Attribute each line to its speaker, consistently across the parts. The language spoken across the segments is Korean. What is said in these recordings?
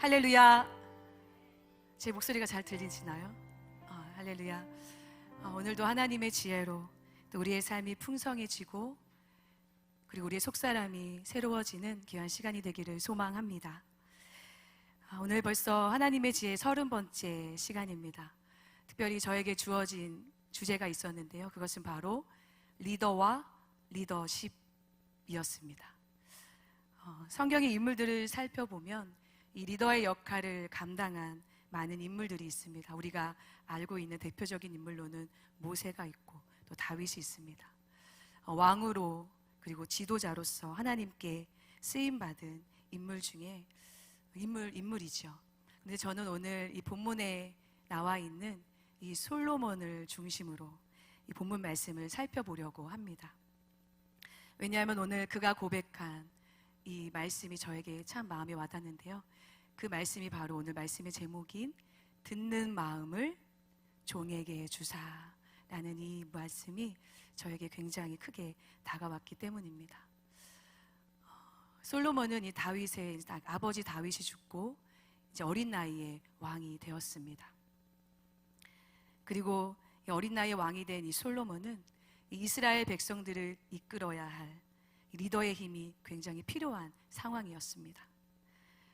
Speaker 1: 할렐루야. 제 목소리가 잘 들리시나요? 할렐루야. 오늘도 하나님의 지혜로 또 우리의 삶이 풍성해지고 그리고 우리의 속사람이 새로워지는 귀한 시간이 되기를 소망합니다. 오늘 벌써 하나님의 지혜 30번째 시간입니다. 특별히 저에게 주어진 주제가 있었는데요. 그것은 바로 리더와 리더십이었습니다. 성경의 인물들을 살펴보면 이 리더의 역할을 감당한 많은 인물들이 있습니다. 우리가 알고 있는 대표적인 인물로는 모세가 있고 또 다윗이 있습니다. 왕으로 그리고 지도자로서 하나님께 쓰임받은 인물 중에 인물이죠. 근데 저는 오늘 이 본문에 나와 있는 이 솔로몬을 중심으로 이 본문 말씀을 살펴보려고 합니다. 왜냐하면 오늘 그가 고백한 이 말씀이 저에게 참 마음에 와닿는데요. 그 말씀이 바로 오늘 말씀의 제목인 듣는 마음을 종에게 주사라는 이 말씀이 저에게 굉장히 크게 다가왔기 때문입니다. 솔로몬은 이 다윗의 아버지 다윗이 죽고 이제 어린 나이에 왕이 되었습니다. 그리고 이 어린 나이에 왕이 된 이 솔로몬은 이 이스라엘 백성들을 이끌어야 할 리더의 힘이 굉장히 필요한 상황이었습니다.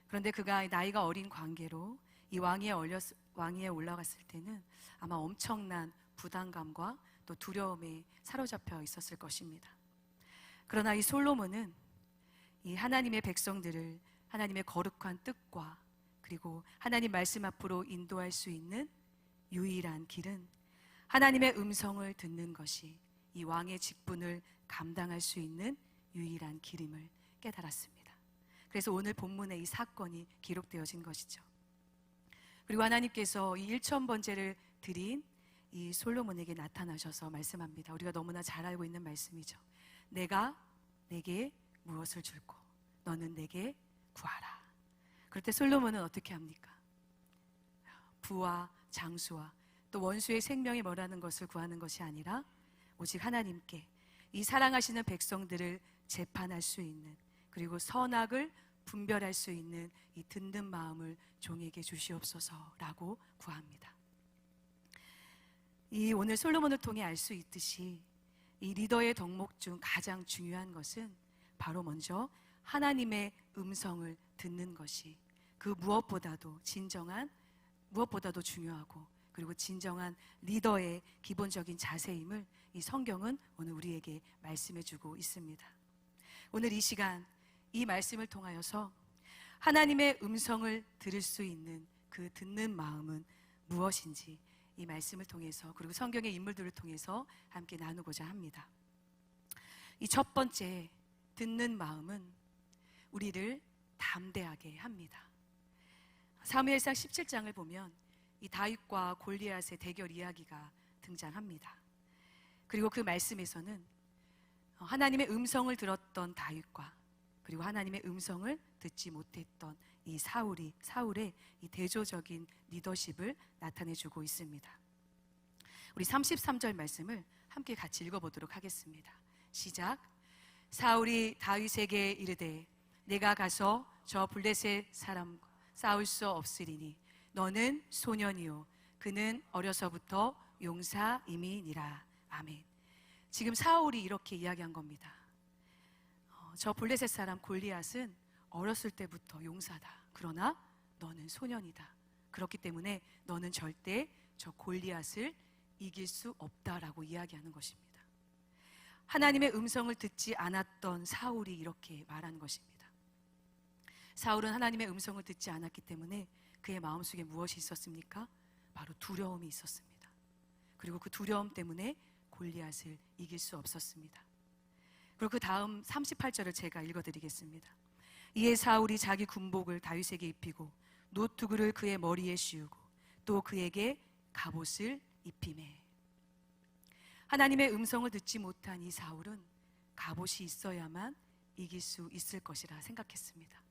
Speaker 1: 그런데 그가 나이가 어린 관계로 이 왕위에 올라갔을 때는 아마 엄청난 부담감과 또 두려움에 사로잡혀 있었을 것입니다. 그러나 이 솔로몬은 이 하나님의 백성들을 하나님의 거룩한 뜻과 그리고 하나님 말씀 앞으로 인도할 수 있는 유일한 길은 하나님의 음성을 듣는 것이 이 왕의 직분을 감당할 수 있는 유일한 길임을 깨달았습니다. 그래서 오늘 본문에 이 사건이 기록되어진 것이죠. 그리고 하나님께서 이 1000번째를 드린 이 솔로몬에게 나타나셔서 말씀합니다. 우리가 너무나 잘 알고 있는 말씀이죠. 내가 내게 무엇을 줄고 너는 내게 구하라. 그럴 때 솔로몬은 어떻게 합니까? 부와 장수와 또 원수의 생명이 뭐라는 것을 구하는 것이 아니라 오직 하나님께 이 사랑하시는 백성들을 재판할 수 있는 그리고 선악을 분별할 수 있는 이 듣는 마음을 종에게 주시옵소서라고 구합니다. 이 오늘 솔로몬을 통해 알 수 있듯이 이 리더의 덕목 중 가장 중요한 것은 바로 먼저 하나님의 음성을 듣는 것이 그 무엇보다도 중요하고 그리고 진정한 리더의 기본적인 자세임을 이 성경은 오늘 우리에게 말씀해주고 있습니다. 오늘 이 시간 이 말씀을 통하여서 하나님의 음성을 들을 수 있는 그 듣는 마음은 무엇인지 이 말씀을 통해서 그리고 성경의 인물들을 통해서 함께 나누고자 합니다. 이 첫 번째 듣는 마음은 우리를 담대하게 합니다. 사무엘상 17장을 보면 이 다윗과 골리앗의 대결 이야기가 등장합니다. 그리고 그 말씀에서는 하나님의 음성을 들었던 다윗과 그리고 하나님의 음성을 듣지 못했던 이 사울의 이 대조적인 리더십을 나타내주고 있습니다. 우리 33절 말씀을 함께 같이 읽어보도록 하겠습니다. 시작. 사울이 다윗에게 이르되 내가 가서 저 블레셋 사람 싸울 수 없으리니 너는 소년이요 그는 어려서부터 용사임이니라. 아멘. 지금 사울이 이렇게 이야기한 겁니다. 저 블레셋 사람 골리앗은 어렸을 때부터 용사다. 그러나 너는 소년이다. 그렇기 때문에 너는 절대 저 골리앗을 이길 수 없다라고 이야기하는 것입니다. 하나님의 음성을 듣지 않았던 사울이 이렇게 말하는 것입니다. 사울은 하나님의 음성을 듣지 않았기 때문에 그의 마음속에 무엇이 있었습니까? 바로 두려움이 있었습니다. 그리고 그 두려움 때문에 골리앗을 이길 수 없었습니다. 그리고 그 다음 38절을 제가 읽어드리겠습니다. 이에 사울이 자기 군복을 다윗에게 입히고 노투구를 그의 머리에 씌우고 또 그에게 갑옷을 입히매. 하나님의 음성을 듣지 못한 이 사울은 갑옷이 있어야만 이길 수 있을 것이라 생각했습니다.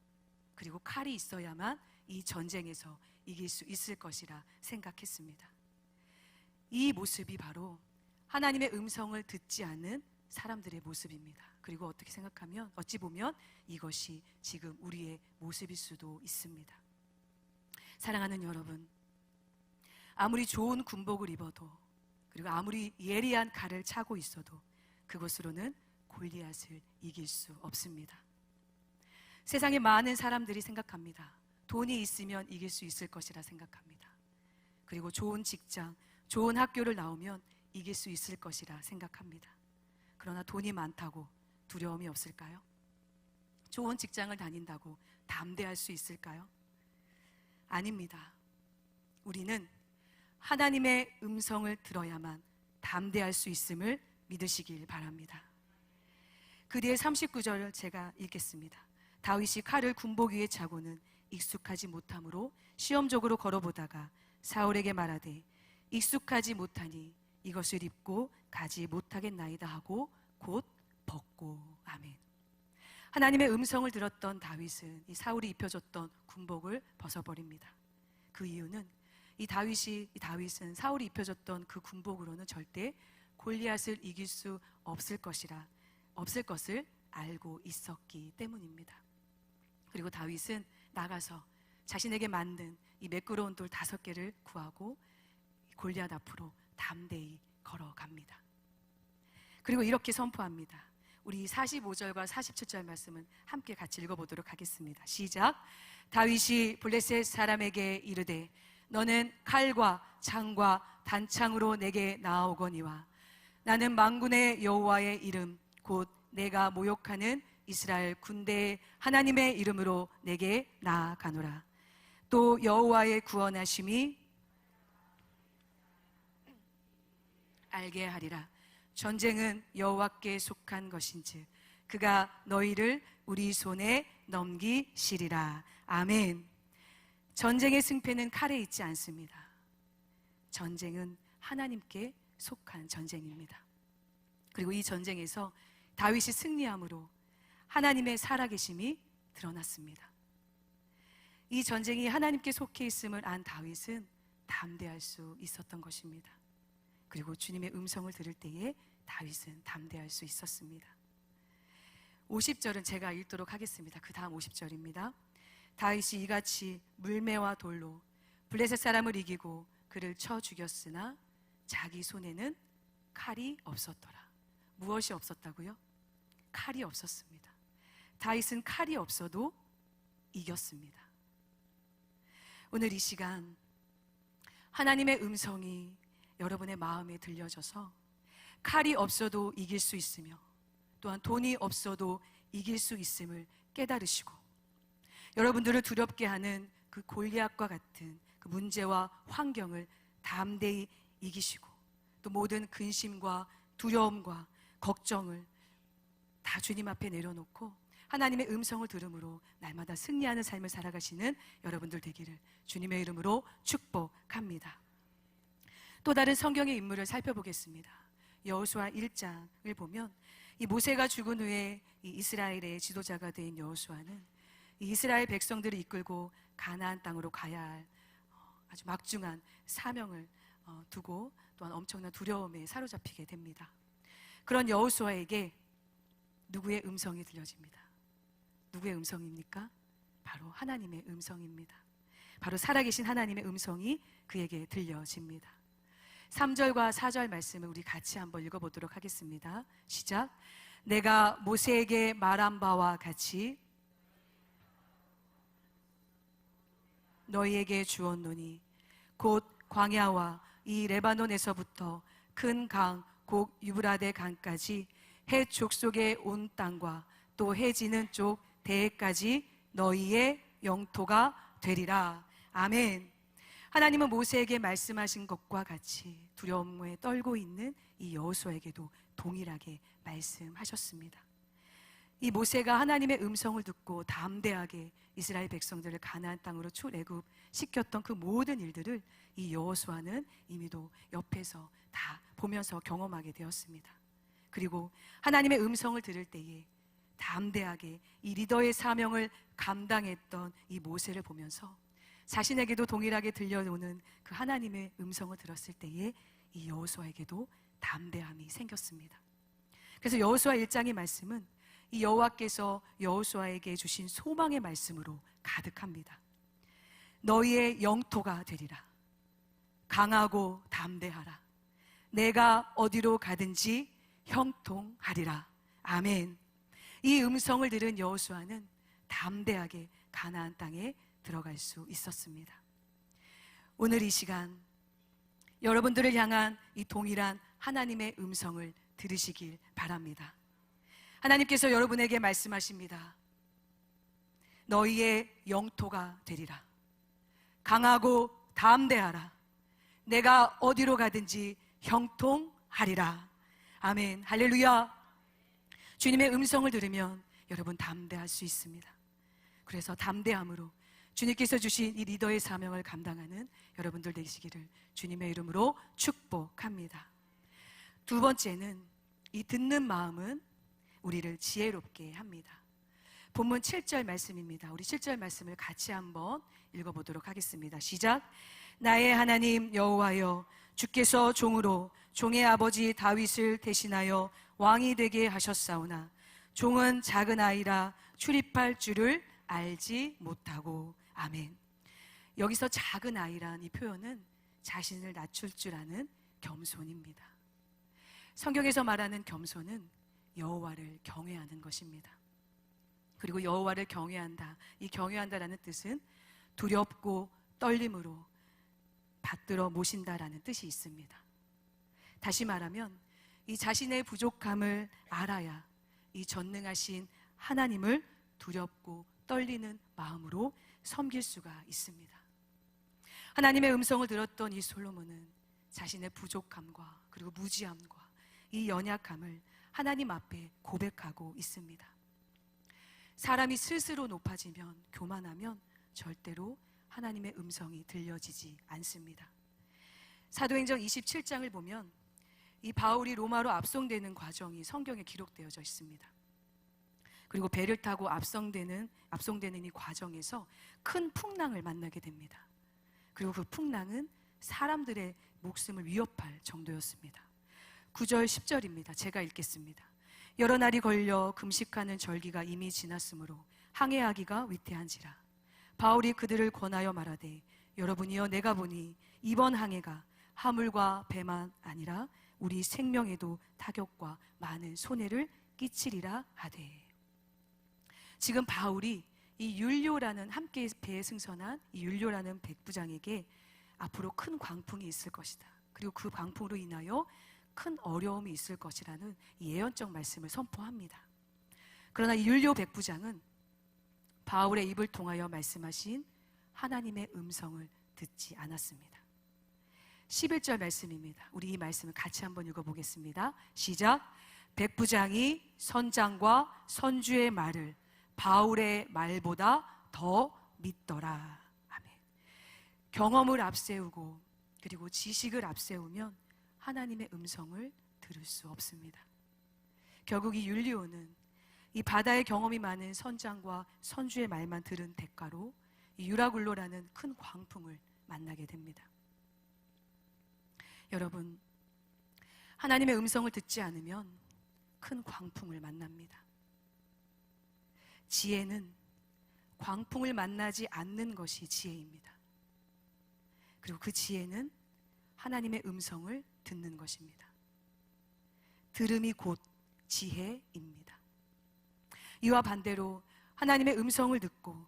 Speaker 1: 그리고 칼이 있어야만 이 전쟁에서 이길 수 있을 것이라 생각했습니다. 이 모습이 바로 하나님의 음성을 듣지 않는 사람들의 모습입니다. 그리고 어찌 보면 이것이 지금 우리의 모습일 수도 있습니다. 사랑하는 여러분, 아무리 좋은 군복을 입어도, 그리고 아무리 예리한 칼을 차고 있어도 그것으로는 골리앗을 이길 수 없습니다. 세상에 많은 사람들이 생각합니다. 돈이 있으면 이길 수 있을 것이라 생각합니다. 그리고 좋은 직장, 좋은 학교를 나오면 이길 수 있을 것이라 생각합니다. 그러나 돈이 많다고 두려움이 없을까요? 좋은 직장을 다닌다고 담대할 수 있을까요? 아닙니다. 우리는 하나님의 음성을 들어야만 담대할 수 있음을 믿으시길 바랍니다. 그 뒤에 39절을 제가 읽겠습니다. 다윗이 칼을 군복 위에 차고는 익숙하지 못함으로 시험적으로 걸어보다가 사울에게 말하되 익숙하지 못하니 이것을 입고 가지 못하겠나이다 하고 곧 벗고. 아멘. 하나님의 음성을 들었던 다윗은 이 사울이 입혀줬던 군복을 벗어버립니다. 그 이유는 이 다윗은 사울이 입혀줬던 그 군복으로는 절대 골리앗을 이길 수 없을 것을 알고 있었기 때문입니다. 그리고 다윗은 나가서 자신에게 맞는 이 매끄러운 돌 5개를 구하고 골리앗 앞으로 담대히 걸어갑니다. 그리고 이렇게 선포합니다. 우리 45절과 47절 말씀은 함께 같이 읽어보도록 하겠습니다. 시작. 다윗이 블레셋 사람에게 이르되 너는 칼과 창과 단창으로 내게 나아오거니와 나는 만군의 여호와의 이름 곧 내가 모욕하는 이스라엘 군대의 하나님의 이름으로 내게 나아가노라. 또 여호와의 구원하심이 알게 하리라. 전쟁은 여호와께 속한 것인즉 그가 너희를 우리 손에 넘기시리라. 아멘. 전쟁의 승패는 칼에 있지 않습니다. 전쟁은 하나님께 속한 전쟁입니다. 그리고 이 전쟁에서 다윗이 승리함으로 하나님의 살아계심이 드러났습니다. 이 전쟁이 하나님께 속해 있음을 안 다윗은 담대할 수 있었던 것입니다. 그리고 주님의 음성을 들을 때에 다윗은 담대할 수 있었습니다. 50절은 제가 읽도록 하겠습니다. 그 다음 50절입니다. 다윗이 이같이 물매와 돌로 블레셋 사람을 이기고 그를 쳐 죽였으나 자기 손에는 칼이 없었더라. 무엇이 없었다고요? 칼이 없었습니다. 다윗은 칼이 없어도 이겼습니다. 오늘 이 시간 하나님의 음성이 여러분의 마음에 들려져서 칼이 없어도 이길 수 있으며 또한 돈이 없어도 이길 수 있음을 깨달으시고 여러분들을 두렵게 하는 그 골리앗과 같은 그 문제와 환경을 담대히 이기시고 또 모든 근심과 두려움과 걱정을 다 주님 앞에 내려놓고 하나님의 음성을 들음으로 날마다 승리하는 삶을 살아가시는 여러분들 되기를 주님의 이름으로 축복합니다. 또 다른 성경의 인물을 살펴보겠습니다. 여호수아 1장을 보면 이 모세가 죽은 후에 이 이스라엘의 지도자가 된 여호수아는 이 이스라엘 백성들을 이끌고 가나안 땅으로 가야 할 아주 막중한 사명을 두고 또한 엄청난 두려움에 사로잡히게 됩니다. 그런 여호수아에게 누구의 음성이 들려집니다. 누구의 음성입니까? 바로 하나님의 음성입니다. 바로 살아계신 하나님의 음성이 그에게 들려집니다. 3절과 4절 말씀을 우리 같이 한번 읽어보도록 하겠습니다. 시작. 내가 모세에게 말한 바와 같이 너희에게 주었노니 곧 광야와 이 레바논에서부터 큰 강 곧 유브라데 강까지 해 족속의 온 땅과 또 해 지는 쪽 대해까지 너희의 영토가 되리라. 아멘. 하나님은 모세에게 말씀하신 것과 같이 두려움에 떨고 있는 이 여호수아에게도 동일하게 말씀하셨습니다. 이 모세가 하나님의 음성을 듣고 담대하게 이스라엘 백성들을 가나안 땅으로 출애굽시켰던 그 모든 일들을 이 여호수아는 이미도 옆에서 다 보면서 경험하게 되었습니다. 그리고 하나님의 음성을 들을 때에 담대하게 이 리더의 사명을 감당했던 이 모세를 보면서 자신에게도 동일하게 들려오는 그 하나님의 음성을 들었을 때에 이 여호수아에게도 담대함이 생겼습니다. 그래서 여호수아 1장의 말씀은 이 여호와께서 여호수아에게 주신 소망의 말씀으로 가득합니다. 너희의 영토가 되리라. 강하고 담대하라. 내가 어디로 가든지 형통하리라. 아멘. 이 음성을 들은 여호수아는 담대하게 가나안 땅에 들어갈 수 있었습니다. 오늘 이 시간 여러분들을 향한 이 동일한 하나님의 음성을 들으시길 바랍니다. 하나님께서 여러분에게 말씀하십니다. 너희의 영토가 되리라. 강하고 담대하라. 내가 어디로 가든지 형통하리라. 아멘. 할렐루야. 주님의 음성을 들으면 여러분 담대할 수 있습니다. 그래서 담대함으로 주님께서 주신 이 리더의 사명을 감당하는 여러분들 되시기를 주님의 이름으로 축복합니다. 두 번째는 이 듣는 마음은 우리를 지혜롭게 합니다. 본문 7절 말씀입니다. 우리 7절 말씀을 같이 한번 읽어보도록 하겠습니다. 시작. 나의 하나님 여호와여, 주께서 종으로 종의 아버지 다윗을 대신하여 왕이 되게 하셨사오나 종은 작은 아이라 출입할 줄을 알지 못하고. 아멘. 여기서 작은 아이란 이 표현은 자신을 낮출 줄 아는 겸손입니다. 성경에서 말하는 겸손은 여호와를 경외하는 것입니다. 그리고 여호와를 경외한다, 이 경외한다라는 뜻은 두렵고 떨림으로 받들어 모신다라는 뜻이 있습니다. 다시 말하면 이 자신의 부족함을 알아야 이 전능하신 하나님을 두렵고 떨리는 마음으로 섬길 수가 있습니다. 하나님의 음성을 들었던 이 솔로몬은 자신의 부족함과 그리고 무지함과 이 연약함을 하나님 앞에 고백하고 있습니다. 사람이 스스로 높아지면, 교만하면 절대로 하나님의 음성이 들려지지 않습니다. 사도행전 27장을 보면 이 바울이 로마로 압송되는 과정이 성경에 기록되어져 있습니다. 그리고 배를 타고 압송되는 이 과정에서 큰 풍랑을 만나게 됩니다. 그리고 그 풍랑은 사람들의 목숨을 위협할 정도였습니다. 9절 10절입니다. 제가 읽겠습니다. 여러 날이 걸려 금식하는 절기가 이미 지났으므로 항해하기가 위태한지라. 바울이 그들을 권하여 말하되 여러분이여, 내가 보니 이번 항해가 화물과 배만 아니라 우리 생명에도 타격과 많은 손해를 끼치리라 하되. 지금 바울이 이 율료라는, 함께 배에 승선한 이 율료라는 백부장에게 앞으로 큰 광풍이 있을 것이다, 그리고 그 광풍으로 인하여 큰 어려움이 있을 것이라는 예언적 말씀을 선포합니다. 그러나 이 율료 백부장은 바울의 입을 통하여 말씀하신 하나님의 음성을 듣지 않았습니다. 11절 말씀입니다. 우리 이 말씀을 같이 한번 읽어보겠습니다. 시작. 백부장이 선장과 선주의 말을 바울의 말보다 더 믿더라. 아멘. 경험을 앞세우고 그리고 지식을 앞세우면 하나님의 음성을 들을 수 없습니다. 결국 이 율리오는 이 바다의 경험이 많은 선장과 선주의 말만 들은 대가로 이 유라굴로라는 큰 광풍을 만나게 됩니다. 여러분, 하나님의 음성을 듣지 않으면 큰 광풍을 만납니다. 지혜는 광풍을 만나지 않는 것이 지혜입니다. 그리고 그 지혜는 하나님의 음성을 듣는 것입니다. 들음이 곧 지혜입니다. 이와 반대로 하나님의 음성을 듣고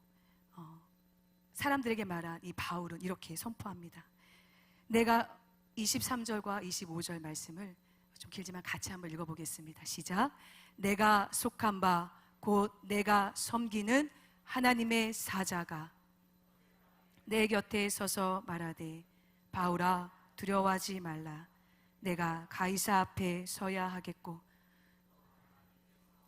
Speaker 1: 사람들에게 말한 이 바울은 이렇게 선포합니다. 내가 23절과 25절 말씀을 좀 길지만 같이 한번 읽어보겠습니다. 시작. 내가 속한 바 곧 내가 섬기는 하나님의 사자가 내 곁에 서서 말하되 바울아, 두려워하지 말라. 내가 가이사 앞에 서야 하겠고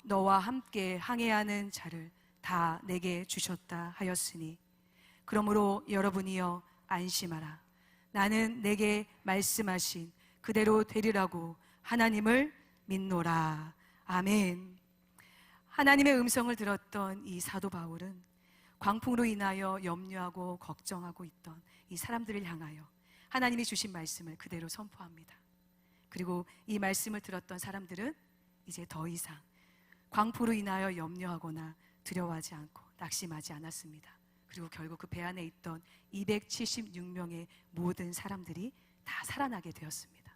Speaker 1: 너와 함께 항해하는 자를 다 내게 주셨다 하였으니 그러므로 여러분이여 안심하라. 나는 내게 말씀하신 그대로 되리라고 하나님을 믿노라. 아멘. 하나님의 음성을 들었던 이 사도 바울은 광풍으로 인하여 염려하고 걱정하고 있던 이 사람들을 향하여 하나님이 주신 말씀을 그대로 선포합니다. 그리고 이 말씀을 들었던 사람들은 이제 더 이상 광풍으로 인하여 염려하거나 두려워하지 않고 낙심하지 않았습니다. 그리고 결국 그 배 안에 있던 276명의 모든 사람들이 다 살아나게 되었습니다.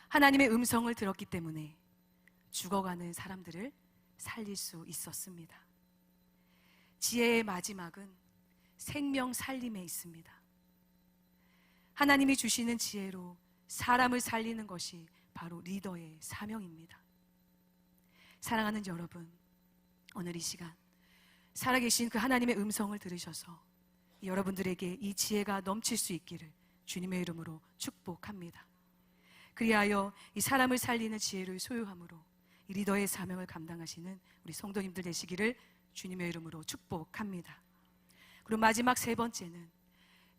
Speaker 1: 하나님의 음성을 들었기 때문에 죽어가는 사람들을 살릴 수 있었습니다. 지혜의 마지막은 생명 살림에 있습니다. 하나님이 주시는 지혜로 사람을 살리는 것이 바로 리더의 사명입니다. 사랑하는 여러분, 오늘 이 시간 살아계신 그 하나님의 음성을 들으셔서 여러분들에게 이 지혜가 넘칠 수 있기를 주님의 이름으로 축복합니다. 그리하여 이 사람을 살리는 지혜를 소유함으로 이 리더의 사명을 감당하시는 우리 성도님들 되시기를 주님의 이름으로 축복합니다. 그리고 마지막 세 번째는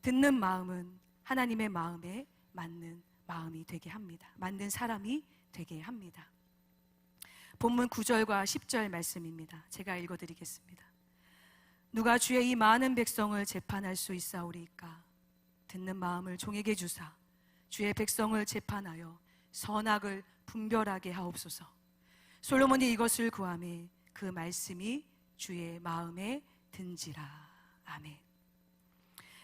Speaker 1: 듣는 마음은 하나님의 마음에 맞는 마음이 되게 합니다. 맞는 사람이 되게 합니다. 본문 9절과 10절 말씀입니다. 제가 읽어드리겠습니다. 누가 주의 이 많은 백성을 재판할 수 있사오리이까? 듣는 마음을 종에게 주사 주의 백성을 재판하여 선악을 분별하게 하옵소서. 솔로몬이 이것을 구하매 그 말씀이 주의 마음에 든지라. 아멘.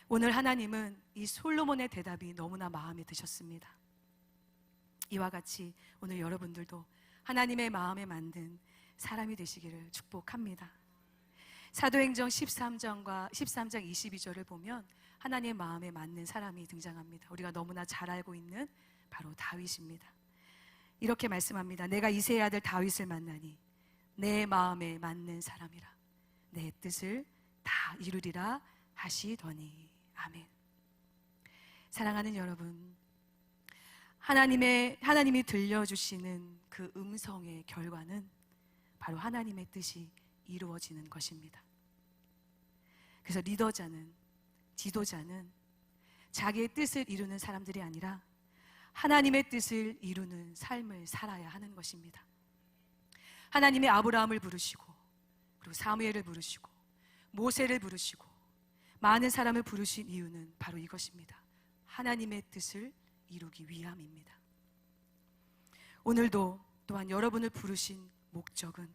Speaker 1: 오늘 하나님은 이 솔로몬의 대답이 너무나 마음에 드셨습니다. 이와 같이 오늘 여러분들도 하나님의 마음에 만든 사람이 되시기를 축복합니다. 사도행전 13장 22절을 보면 하나님의 마음에 맞는 사람이 등장합니다. 우리가 너무나 잘 알고 있는 바로 다윗입니다. 이렇게 말씀합니다. 내가 이새의 아들 다윗을 만나니 내 마음에 맞는 사람이라 내 뜻을 다 이루리라 하시더니. 아멘. 사랑하는 여러분, 하나님이 들려주시는 그 음성의 결과는 바로 하나님의 뜻이 이루어지는 것입니다. 그래서 리더자는, 지도자는 자기의 뜻을 이루는 사람들이 아니라 하나님의 뜻을 이루는 삶을 살아야 하는 것입니다. 하나님이 아브라함을 부르시고 그리고 사무엘을 부르시고 모세를 부르시고 많은 사람을 부르신 이유는 바로 이것입니다. 하나님의 뜻을 이루기 위함입니다. 오늘도 또한 여러분을 부르신 목적은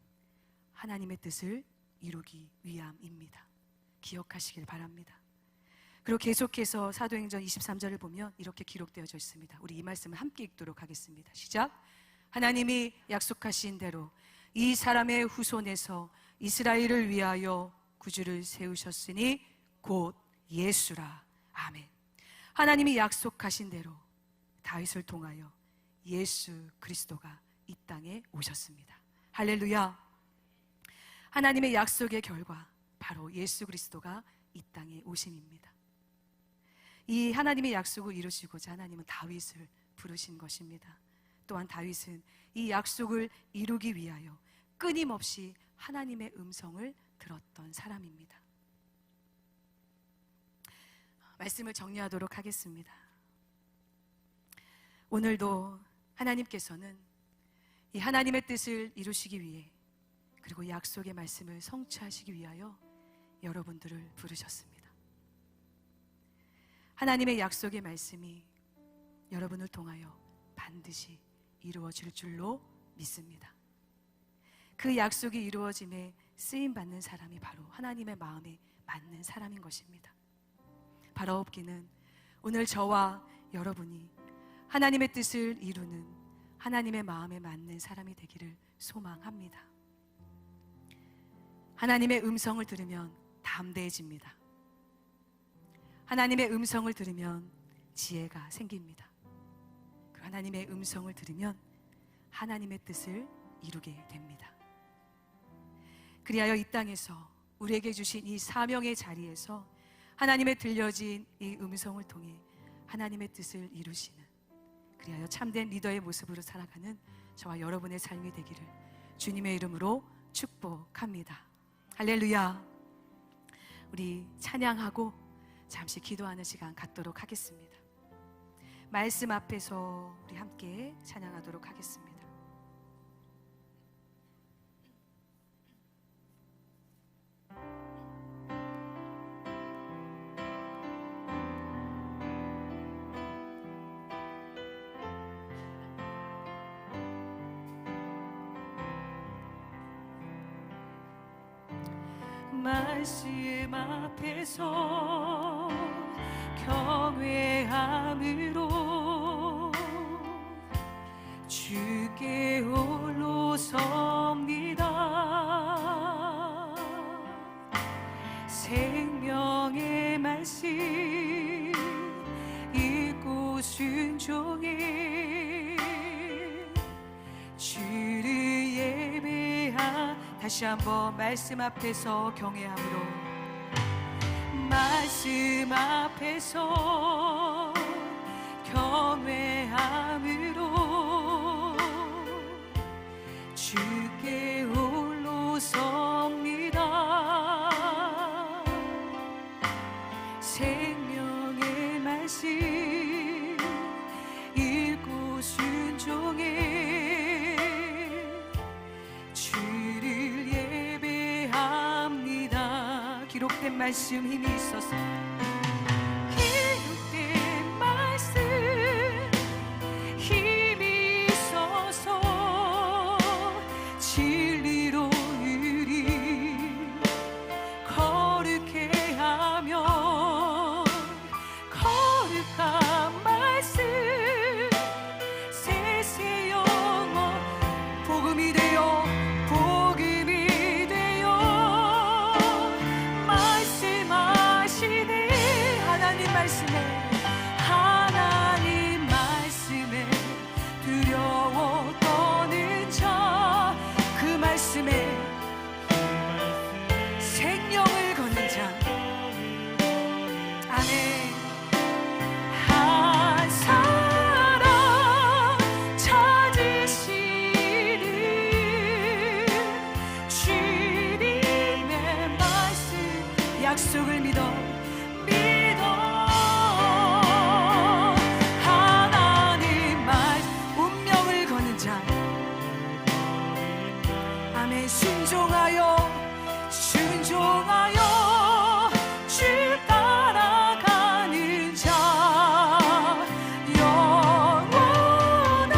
Speaker 1: 하나님의 뜻을 이루기 위함입니다. 기억하시길 바랍니다. 그리고 계속해서 사도행전 23절을 보면 이렇게 기록되어져 있습니다. 우리 이 말씀을 함께 읽도록 하겠습니다. 시작. 하나님이 약속하신 대로 이 사람의 후손에서 이스라엘을 위하여 구주를 세우셨으니 곧 예수라. 아멘. 하나님이 약속하신 대로 다윗을 통하여 예수 그리스도가 이 땅에 오셨습니다. 할렐루야. 하나님의 약속의 결과 바로 예수 그리스도가 이 땅에 오심입니다. 이 하나님의 약속을 이루시고자 하나님은 다윗을 부르신 것입니다. 또한 다윗은 이 약속을 이루기 위하여 끊임없이 하나님의 음성을 들었던 사람입니다. 말씀을 정리하도록 하겠습니다. 오늘도 하나님께서는 이 하나님의 뜻을 이루시기 위해 그리고 약속의 말씀을 성취하시기 위하여 여러분들을 부르셨습니다. 하나님의 약속의 말씀이 여러분을 통하여 반드시 이루어질 줄로 믿습니다. 그 약속이 이루어짐에 쓰임받는 사람이 바로 하나님의 마음에 맞는 사람인 것입니다. 바라옵기는 오늘 저와 여러분이 하나님의 뜻을 이루는 하나님의 마음에 맞는 사람이 되기를 소망합니다. 하나님의 음성을 들으면 담대해집니다. 하나님의 음성을 들으면 지혜가 생깁니다. 그리고 하나님의 음성을 들으면 하나님의 뜻을 이루게 됩니다. 그리하여 이 땅에서 우리에게 주신 이 사명의 자리에서 하나님의 들려진 이 음성을 통해 하나님의 뜻을 이루시는, 그리하여 참된 리더의 모습으로 살아가는 저와 여러분의 삶이 되기를 주님의 이름으로 축복합니다. 할렐루야. 우리 찬양하고 잠시 기도하는 시간 갖도록 하겠습니다. 말씀 앞에서 우리 함께 찬양하도록 하겠습니다. 말씀 앞에서 경외함으로 주께 홀로 섭니다. 생명의 말씀 읽고 순종해 주를 예배하. 다시 한번 말씀 앞에서 경외함으로, 말씀 앞에서 경외함으로 주께 홀로 섭니다. 생명의 말씀 읽고 순종해 주를 예배합니다. 기록된 말씀 힘이 있어서, 기록된 말씀 힘이 있어서 진리로 우리 거룩해 하며, 거룩한 말씀 세세 영원 복음이 되어 말씀하시네. 하나님 말씀에 두려워 떠는 자, 그 말씀에 생명을 거는 자. 아멘. 한 사람 찾으시는 주님의 말씀, 약속을 믿어 하나님 말 운명을 거는 자. 아멘. 순종하여 주 따라가는 자, 영원한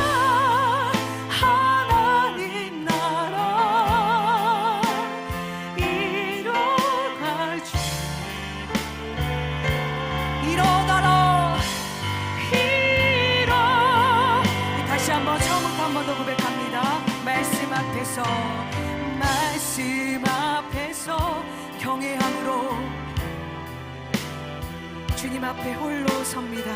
Speaker 1: 하나님 나라 이뤄갈 주. 일어나라, 다시 한번 처음부터 한 번 더 고백합니다. 말씀 앞에서 경외함으로 주님 앞에 홀로 섭니다.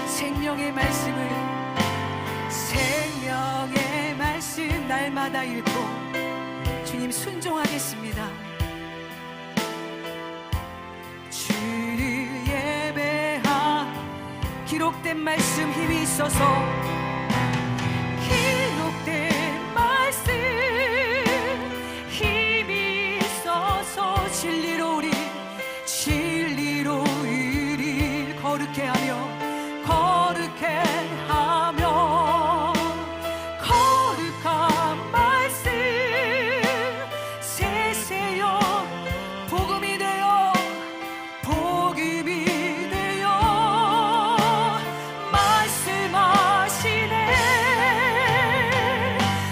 Speaker 1: 생명의 말씀 날마다 읽고 주님 순종하겠습니다. 주를 예배하. 기록된 말씀 힘이 있어서, 기록된 말씀 힘이 있어서 진리로 우리 거룩해 하며 거룩한 말씀 세세여 복음이 되어 말씀하시네.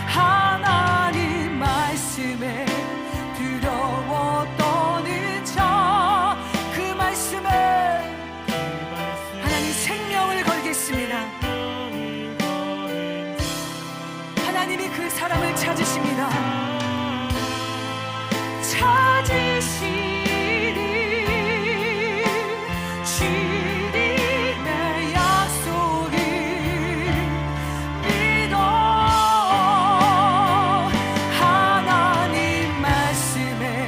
Speaker 1: 하나님 말씀에 두려워 떠는 자, 그 말씀에 하나님 생명을 걸겠습니다. 하나님이 그 사람을 찾으십니다. 찾으시니 주님의 약속을 믿어. 하나님 말씀에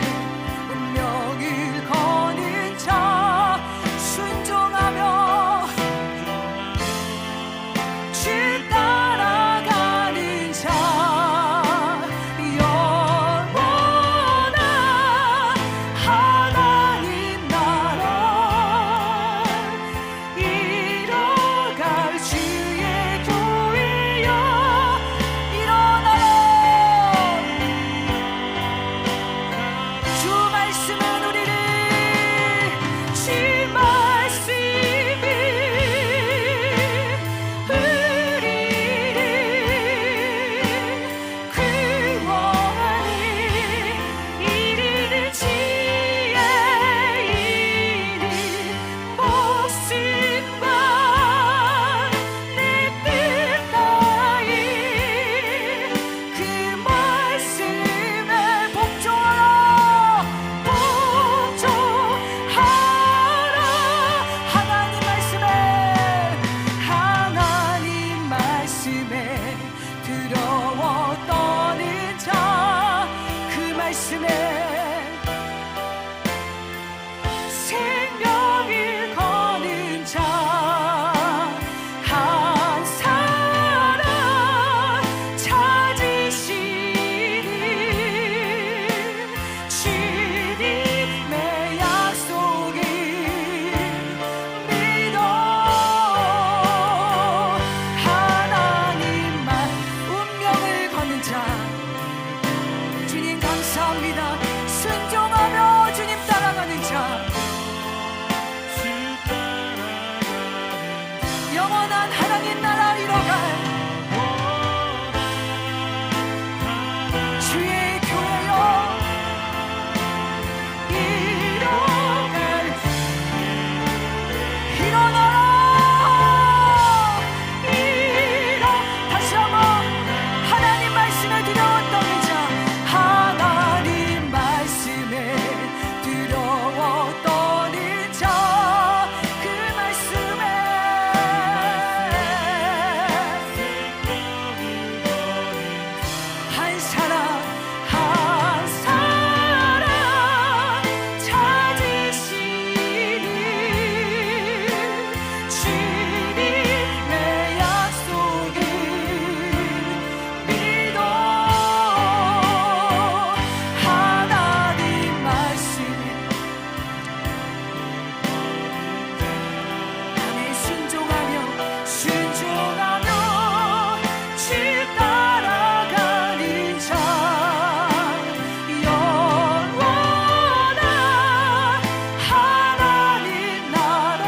Speaker 1: 운명을 거는 자, 순종하며 주 따라가는 자, 말씀에 두려워 떠는 자, 그 말씀에 생명을 거는 자 한 사람 찾으시니 주님의 약속을 믿어 하나님만 운명을 거는 자. 주님 감사합니다. 순종하며 주님 따라가는 자, 영원한 하나님 나라 이뤄갈 주의 교회여 이뤄갈 일어나라 다시 한번 하나님 말씀에 두려워 떠는 자, 하나님 말씀에 두려워 떠는 자, 그 말씀에 한 사람 찾으시니 주님의 약속을 믿어 하나님 말씀에 나는 순종하며 주 따라가는 자, 영원한 하나님 나라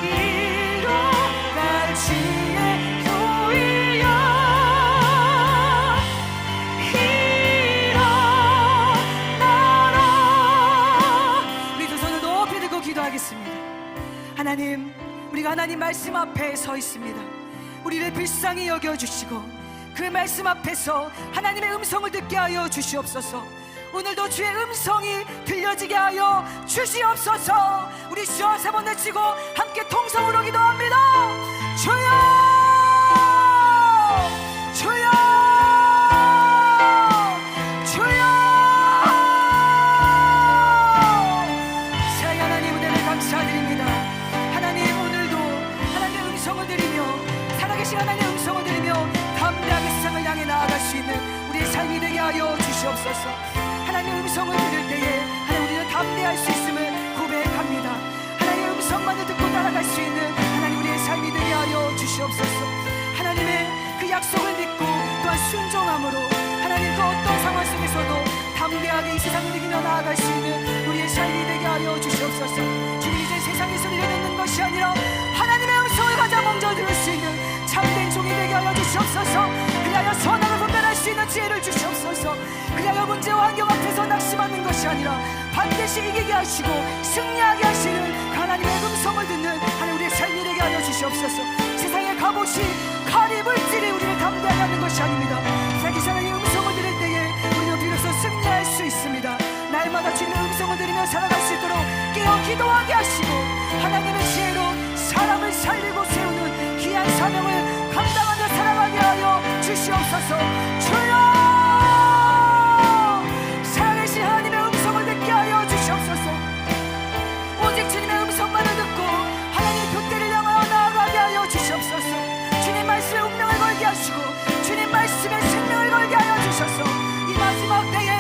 Speaker 1: 이뤄갈 주의 교회여 일어나라. 우리 두 손을 높이 들고 기도하겠습니다. 하나님, 우리가 하나님 말씀 앞에 서 있습니다. 우리를 불쌍히 여겨주시고 그 말씀 앞에서 하나님의 음성을 듣게 하여 주시옵소서. 오늘도 주의 음성이 들려지게 하여 주시옵소서. 우리 주여 세 번 외치고 함께 통성으로 기도합니다. 주여, 주여, 주여. 사랑의 하나님, 은혜를 감사드립니다. 하나님, 오늘도 하나님의 음성을 들으며 살아계신 하나님의 음성을 들으며 담대하게 세상을 향해 나아갈 수 있는 우리의 삶이 되게 하여 주시옵소서. 하나님의 음성을 들을 때에 하나님 우리는 담대할 수 있음을 고백합니다. 하나님의 음성만을 듣고 따라갈 수 있는 하나님 우리의 삶이 되게 하여 주시옵소서. 하나님의 그 약속을 믿고 또한 순종함으로 하나님 그 어떤 상황 속에서도 담대하게 이 세상을 이기며 나아갈 수 있는 우리의 삶이 되게 하여 주시옵소서. 주님, 이제 세상의 소리를 듣는 것이 아니라 하나님의 음성을 가장 먼저 들을 수 있는 참된 종이 되게 하여 주시옵소서. 그리하여 선악을 분별할 수 있는 지혜를 주시옵소서. 그리하여 문제와 환경 앞에서 낙심하는 것이 아니라 반드시 이기게 하시고 승리하게 하시는 그 하나님의 음성을 듣는 하나님 우리의 삶이 되게 하여 주시옵소서. 세상의 갑옷이 칼이 물질이 우리를 담대하게 하는 것이 아닙니다. 세상의 하나님의 음성을 들을 때에 우리는 비로소 승리할 수 있습니다. 날마다 주님의 음성을 들으며 살아갈 수 있도록 깨어 기도하게 하시고 하나님의 지혜로 사람을 살리고 세우는 귀한 사명을 감당하며 살아가게 하여 주시옵소서. 주여, 살아계신 하나님의 음성을 듣게 하여 주시옵소서. 오직 주님의 음성만을 듣고 하나님의 표대를 향하여 나아가게 하여 주시옵소서. 주님 말씀에 운명을 걸게 하시고 주님 말씀에 생명을 걸게 하여 주셔서 이 마지막 때에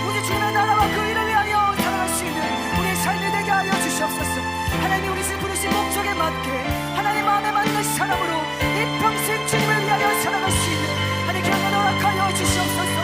Speaker 1: 오직 주님의 나라와 그 일을 위하여 살아갈 수 있는 우리의 삶이 되게 하여 주시옵소서. 하나님이 우리를 부르신 목적에 맞게 하나님 마음에 맞는 사람으로 이 평생 주님을 위하여 살아갈 수 있는 하나님 경륜을 허락하여 주시옵소서.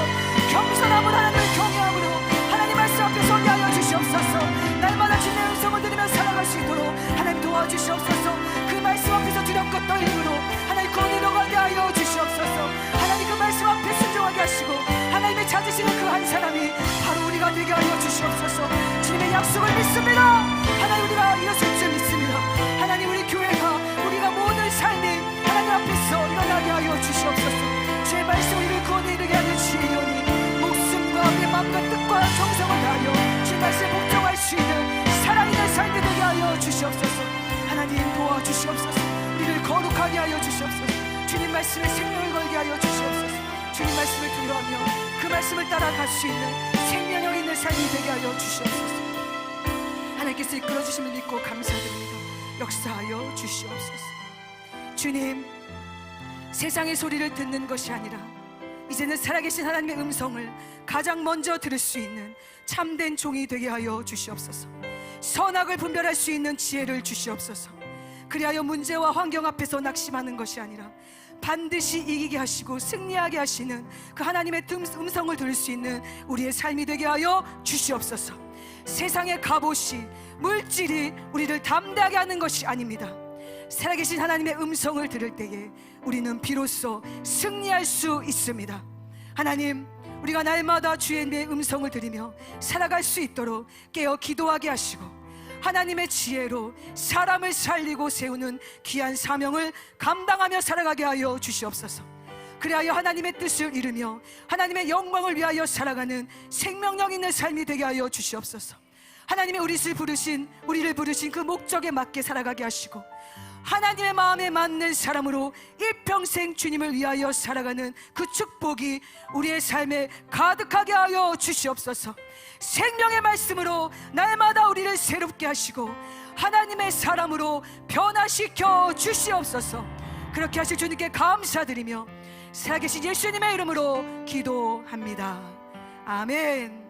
Speaker 1: 겸손함으로 하나님을 경외함으로 하나님 말씀 앞에 서게 하여 주시옵소서. 날마다 주님의 음성을 들으며 살아갈 수 있도록 하나님 도와주시옵소서. 그 말씀 앞에서 두렵고 떨림으로 하나님 권위로 가게 하여 주시옵소서. 하나님 그 말씀 앞에 순종하게 하시고 하나님의 찾으시는 그 한 사람이 바로 우리가 되게 하여 주시옵소서. 주님의 약속을 믿습니다. 하나님 우리가 이것을 줄 믿습니다. 하나님 우리 교회가 우리가 모든 삶이 하나님 앞에서 일어나게 하여 주시옵소서. 주의 말씀 우리를 구원에 이르게 하여 주시오니 목숨과 우리의 마음과 뜻과 정성을 다하여 주의 말씀에 복종할 수 있는 살아있는 삶이 되게 하여 주시옵소서. 하나님 도와주시옵소서. 우리를 거룩하게 하여 주시옵소서. 말씀에 생명을 걸게 하여 주시옵소서. 주님 말씀을 두려워하며 그 말씀을 따라갈 수 있는 생명력 있는 삶이 되게 하여 주시옵소서. 하나님께서 이끌어 주심을 믿고 감사드립니다. 역사하여 주시옵소서. 주님, 세상의 소리를 듣는 것이 아니라 이제는 살아계신 하나님의 음성을 가장 먼저 들을 수 있는 참된 종이 되게 하여 주시옵소서. 선악을 분별할 수 있는 지혜를 주시옵소서. 그리하여 문제와 환경 앞에서 낙심하는 것이 아니라 반드시 이기게 하시고 승리하게 하시는 그 하나님의 음성을 들을 수 있는 우리의 삶이 되게 하여 주시옵소서. 세상의 갑옷이, 물질이 우리를 담대하게 하는 것이 아닙니다. 살아계신 하나님의 음성을 들을 때에 우리는 비로소 승리할 수 있습니다. 하나님, 우리가 날마다 주의 음성을 들으며 살아갈 수 있도록 깨어 기도하게 하시고 하나님의 지혜로 사람을 살리고 세우는 귀한 사명을 감당하며 살아가게 하여 주시옵소서. 그리하여 하나님의 뜻을 이루며 하나님의 영광을 위하여 살아가는 생명력 있는 삶이 되게 하여 주시옵소서. 하나님의 우리를 부르신 그 목적에 맞게 살아가게 하시고 하나님의 마음에 맞는 사람으로 일평생 주님을 위하여 살아가는 그 축복이 우리의 삶에 가득하게 하여 주시옵소서. 생명의 말씀으로 날마다 우리를 새롭게 하시고 하나님의 사람으로 변화시켜 주시옵소서. 그렇게 하실 주님께 감사드리며 살아계신 예수님의 이름으로 기도합니다. 아멘.